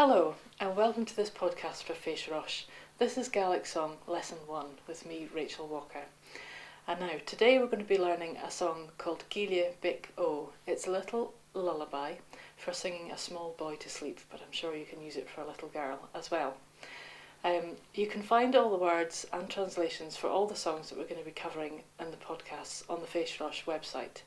Hello, and welcome to this podcast for FeIs Rois. This is Gaelic Song Lesson 1 with me, Rachel Walker. And now, today we're going to be learning a song called Gille Beag O. It's a little lullaby for singing a small boy to sleep, but I'm sure you can use it for a little girl as well. You can find all the words and translations for all the songs that we're going to be covering in the podcasts on the FeIs Rois website.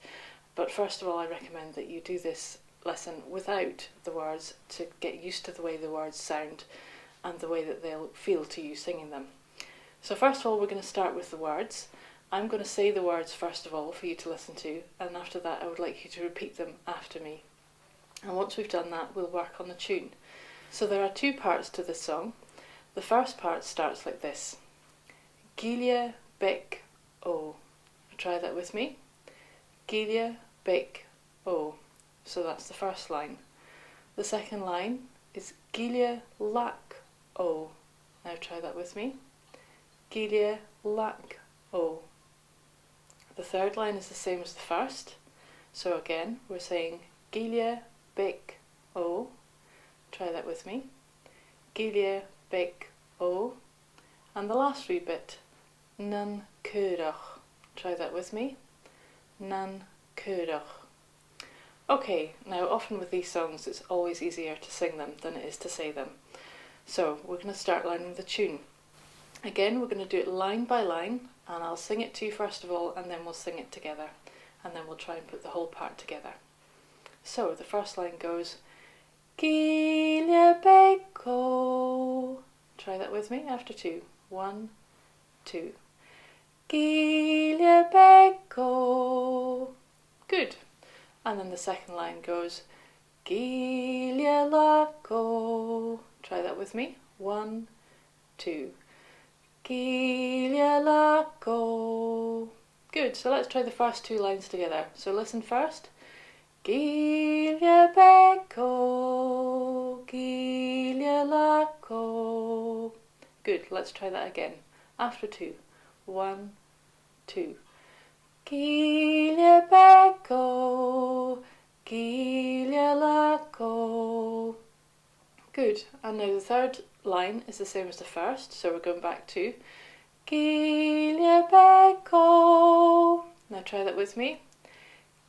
But first of all, I recommend that you do this lesson without the words to get used to the way the words sound and the way that they'll feel to you singing them. So first of all, we're going to start with the words. I'm going to say the words first of all for you to listen to, and after that I would like you to repeat them after me. And once we've done that, we'll work on the tune. So there are two parts to this song. The first part starts like this. Gille Beag O. Try that with me. Gille Beag O. So that's the first line. The second line is Gille Beag O. Now try that with me. Gille Beag O. The third line is the same as the first. So again, we're saying Gille Beag O. Try that with me. Gille Beag O. And the last wee bit, Nan Curach. Try that with me. Nan Curach. Okay, now often with these songs it's always easier to sing them than it is to say them. So we're going to start learning the tune. Again, we're going to do it line by line, and I'll sing it to you first of all, and then we'll sing it together, and then we'll try and put the whole part together. So the first line goes, Gille Beag O. Try that with me after two. 1, 2. Gille Beag O. Good. And then the second line goes, Gille Beag O. Try that with me. 1, 2. Gille Beag O. Good, so let's try the first two lines together. So listen first. Gille Beag O. Gille Beag O. Good, let's try that again. After two. 1, 2. Gille Beag O. Gille Beag O. Good, and now the third line is the same as the first, so we're going back to Gille Beag O. Now try that with me.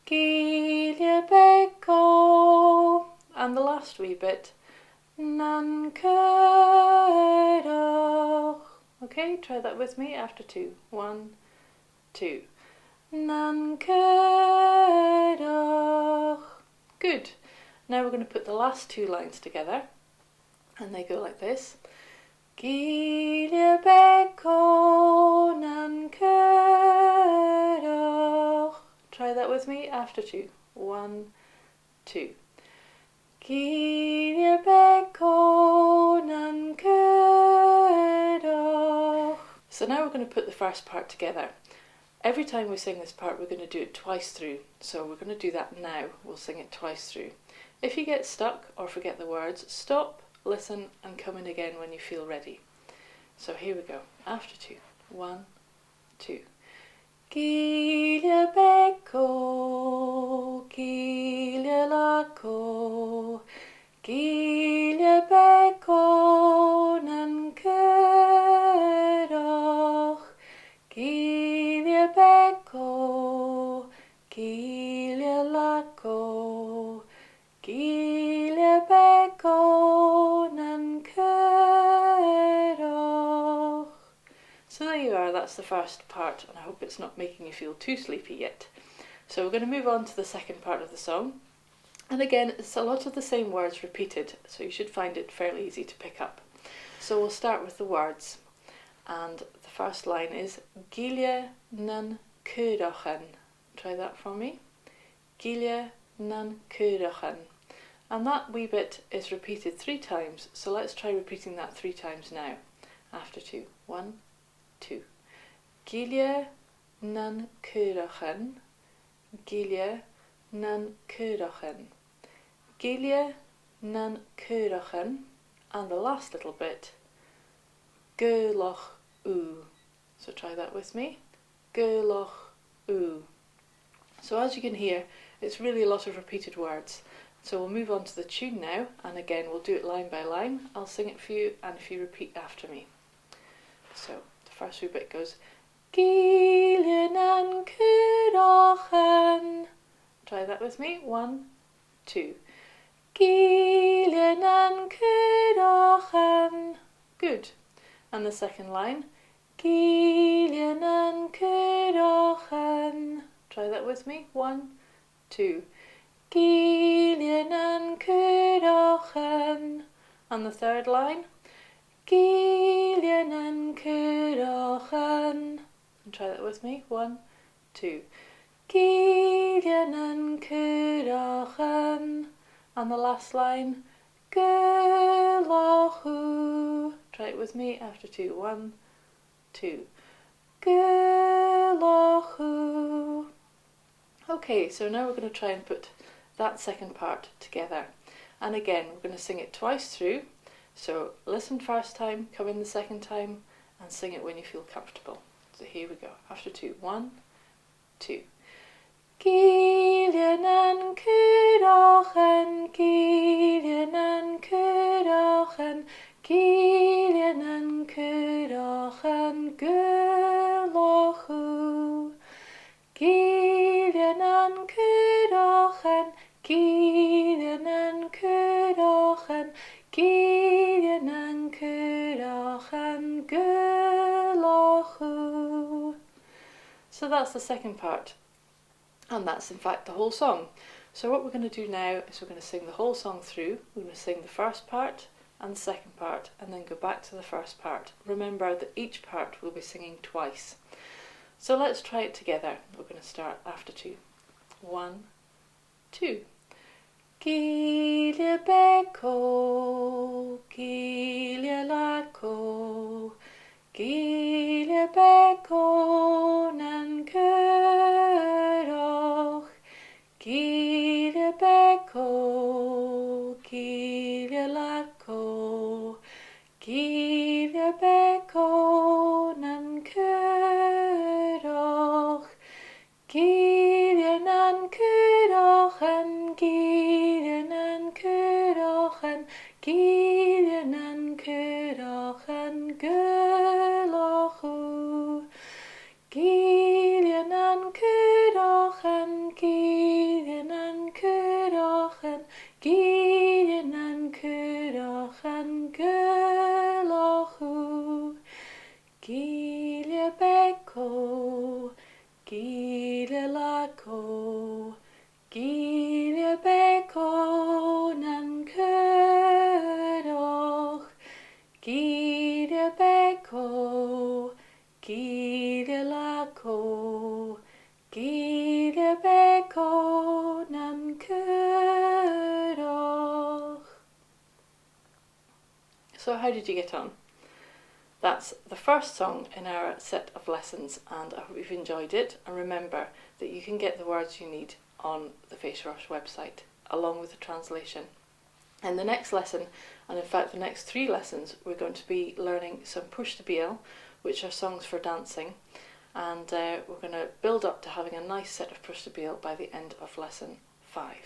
Gille Beag O. And the last wee bit, Nan Curach. Okay, try that with me after two. 1, 2. Nan Curach. Good. Now we're going to put the last two lines together, and they go like this. Gille Beag O. Nan Curach. Try that with me after two. 1, 2. Gille Beag O. Nan Curach. So now we're going to put the first part together. Every time we sing this part, we're going to do it twice through. So we're going to do that now. We'll sing it twice through. If you get stuck or forget the words, stop, listen, and come in again when you feel ready. So here we go. After two. 1, 2. Gille Beag O. Gille Beag O. Gille Beag O. Nan Curach. Gille Beag O. Gille Beag O. Gille Beag O. Nan Curach. So there you are, that's the first part, and I hope it's not making you feel too sleepy yet. So we're going to move on to the second part of the song. And again, it's a lot of the same words repeated, so you should find it fairly easy to pick up. So we'll start with the words. And the first line is Gille nan Curachen. Try that for me. Gille nan Curachen. And that wee bit is repeated 3 times, so let's try repeating that 3 times now. After two. 1, 2. Gille nan Curachen. Gille nan Curachen. Gille nan Curachen. And the last little bit, Gurloch oo. So try that with me. Gurloch oo. So as you can hear, it's really a lot of repeated words, So we'll move on to the tune now, and again we'll do it line by line. I'll sing it for you, and if you repeat after me. So the first wee bit goes, Gille an Try that with me. 1, 2. Gille an Good. And the second line, Gille an Try that with me. 1, 2. Gille an And the third line, Gille an And try that with me. 1, 2. Gille an And the last line, Gullahu. Try it with me after 2. 1, 2. Gullahu. Okay, so now we're going to try and put that second part together. And again, we're going to sing it twice through. So listen first time, come in the second time, and sing it when you feel comfortable. So here we go. After 2. 1, 2. Gille an Gille an Gille an Gullahu. Gille an Gille an Gille an Gullahu. So that's the second part. And that's in fact the whole song. So what we're going to do now is we're going to sing the whole song through. We're going to sing the first part and the second part, and then go back to the first part. Remember that each part we'll be singing twice. So let's try it together. We're going to start after 2. 1, 2. Gille Beag O, Gille Laco, Gille Beag O nan Cyrroch, Gille Beag O, Gille Laco, Gille Beag O nan Cyrroch, Gille nan Cyrrochen, Gille nan Cyrrochen, Gille nan Cyrrochen Gullahu. Gille nan Cyrrochen, Gille nan Cyrrochen, Gille nan Cyrrochen Gullahu. Gille Beag O, Gille Laco, Gille Beag O nan Cyrroch, Gille Beag O, Gille Laco, Gille Beag O nan Cyrroch. So how did you get on? That's the first song in our set of lessons, and I hope you've enjoyed it. And remember that you can get the words you need on the FeIs Rois website, along with the translation. In the next lesson, and in fact the next 3 lessons, we're going to be learning some pushtabeel, which are songs for dancing, and we're going to build up to having a nice set of pushtabeel by the end of lesson 5.